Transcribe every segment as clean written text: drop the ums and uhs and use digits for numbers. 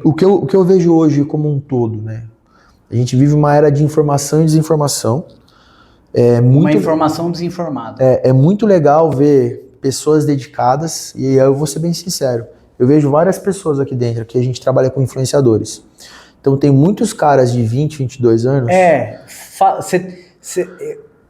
O que eu vejo hoje como um todo, né? A gente vive uma era de informação e desinformação. Uma informação desinformada. É muito legal ver pessoas dedicadas, e eu vou ser bem sincero, eu vejo várias pessoas aqui dentro, que a gente trabalha com influenciadores. Então tem muitos caras de 20, 22 anos...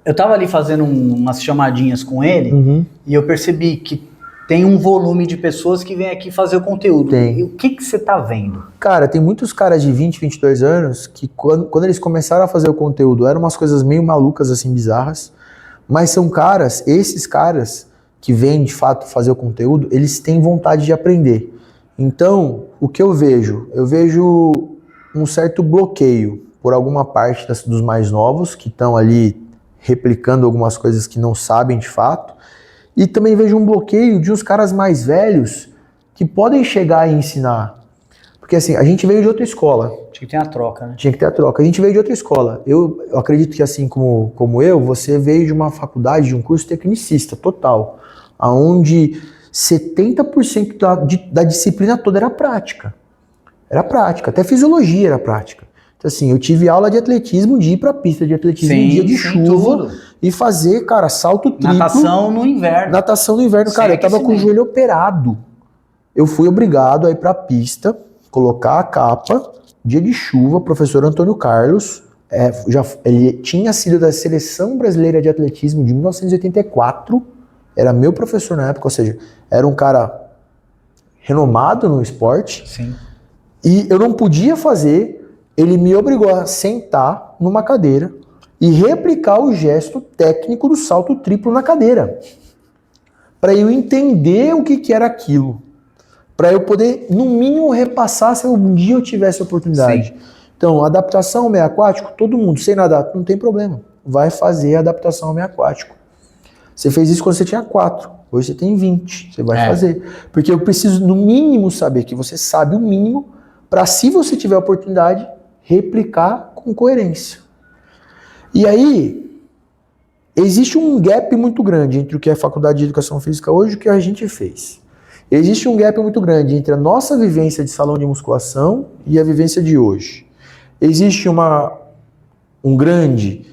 Eu tava ali fazendo umas chamadinhas com ele, e eu percebi que tem um volume de pessoas que vem aqui fazer o conteúdo. Tem. E o que você tá vendo? Cara, tem muitos caras de 20, 22 anos que quando eles começaram a fazer o conteúdo, eram umas coisas meio malucas, assim, bizarras, mas são caras, esses caras que vêm de fato fazer o conteúdo, eles têm vontade de aprender. Então, o que eu vejo? Eu vejo um certo bloqueio por alguma parte dos mais novos, que estão ali replicando algumas coisas que não sabem de fato, e também vejo um bloqueio de uns caras mais velhos que podem chegar e ensinar. Porque assim, a gente veio de outra escola. Tinha que ter a troca, né? Tinha que ter a troca. A gente veio de outra escola. Eu acredito que assim como eu, você veio de uma faculdade, de um curso tecnicista total, onde 70% da disciplina toda era prática. Era prática, até fisiologia era prática. Então assim, eu tive aula de atletismo, de ir pra pista de atletismo em dia de chuva e fazer, cara, salto triplo. Natação no inverno. Natação no inverno, cara, eu tava com o joelho operado. Eu fui obrigado a ir pra pista, colocar a capa, dia de chuva, professor Antônio Carlos, ele tinha sido da Seleção Brasileira de Atletismo de 1984, era meu professor na época, ou seja, era um cara renomado no esporte. Sim. E eu não podia fazer, ele me obrigou a sentar numa cadeira e replicar o gesto técnico do salto triplo na cadeira. Para eu entender o que era aquilo. Para eu poder, no mínimo, repassar se um dia eu tivesse a oportunidade. Sim. Então, adaptação ao meio aquático, todo mundo, sem nadar, não tem problema. Vai fazer a adaptação ao meio aquático. Você fez isso quando você tinha 4, hoje você tem 20, você vai fazer. Porque eu preciso, no mínimo, saber que você sabe o mínimo para, se você tiver a oportunidade, replicar com coerência. E aí, existe um gap muito grande entre o que é a Faculdade de Educação Física hoje e o que a gente fez. Existe um gap muito grande entre a nossa vivência de salão de musculação e a vivência de hoje. Existe uma grande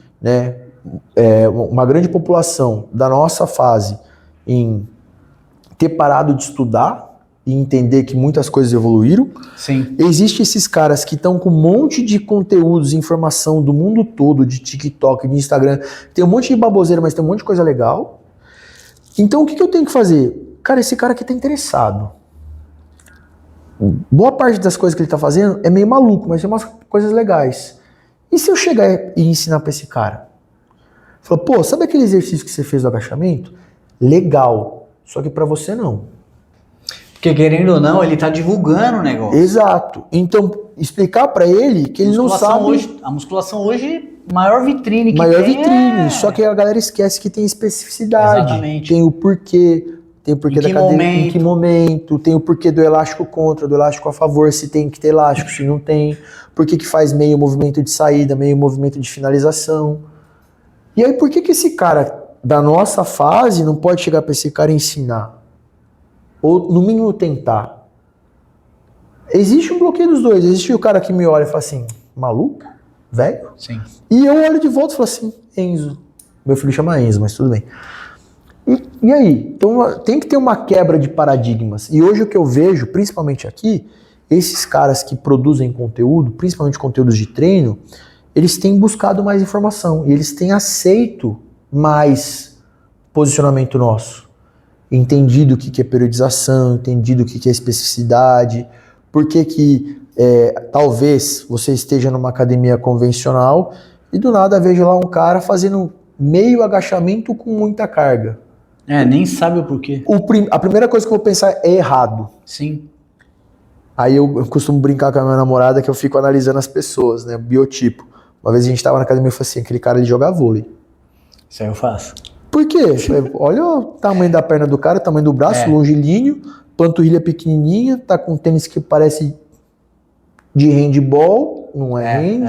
população da nossa fase em ter parado de estudar e entender que muitas coisas evoluíram. Sim. Existem esses caras que estão com um monte de conteúdos, informação do mundo todo, de TikTok, de Instagram. Tem um monte de baboseira, mas tem um monte de coisa legal. Então o que eu tenho que fazer? Cara, esse cara aqui tá interessado. Boa parte das coisas que ele tá fazendo é meio maluco, mas tem umas coisas legais. E se eu chegar e ensinar pra esse cara? Fala, pô, sabe aquele exercício que você fez do agachamento? Legal, só que pra você não. Porque querendo ou não, ele tá divulgando o negócio. Exato. Então, explicar pra ele que ele não sabe... A musculação hoje, maior vitrine que maior vitrine, só que a galera esquece que tem especificidade. Exatamente. Tem o porquê, tem o porquê da cadeira, em que momento, tem o porquê do elástico contra, do elástico a favor, se tem que ter elástico, se não tem, por que faz meio movimento de saída, meio movimento de finalização. E aí, por que esse cara da nossa fase não pode chegar pra esse cara e ensinar? Ou, no mínimo, tentar. Existe um bloqueio dos dois. Existe o cara que me olha e fala assim, maluco? Velho? Sim. E eu olho de volta e falo assim, Enzo. Meu filho chama Enzo, mas tudo bem. E aí? Então, tem que ter uma quebra de paradigmas. E hoje o que eu vejo, principalmente aqui, esses caras que produzem conteúdo, principalmente conteúdos de treino, eles têm buscado mais informação. E eles têm aceito mais posicionamento nosso. Entendido o que é periodização, entendido o que é especificidade, por que talvez você esteja numa academia convencional e do nada veja lá um cara fazendo meio agachamento com muita carga. Nem sabe o porquê. A primeira coisa que eu vou pensar é errado. Sim. Aí eu costumo brincar com a minha namorada que eu fico analisando as pessoas, né, biotipo. Uma vez a gente tava na academia e falei assim, aquele cara ele joga vôlei. Isso aí eu faço. Por quê? Olha o tamanho da perna do cara, o tamanho do braço, longilíneo, panturrilha pequenininha, tá com um tênis que parece de handball, não é hand,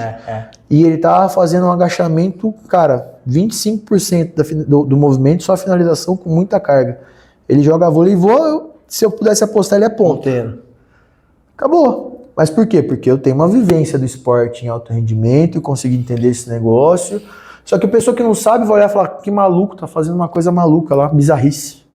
e ele tá fazendo um agachamento, cara, 25% do movimento, só a finalização com muita carga. Ele joga vôlei e voa, se eu pudesse apostar, ele é ponteiro. Acabou. Mas por quê? Porque eu tenho uma vivência do esporte em alto rendimento, eu consigo entender esse negócio. Só que a pessoa que não sabe vai olhar e falar, que maluco, tá fazendo uma coisa maluca lá, bizarrice.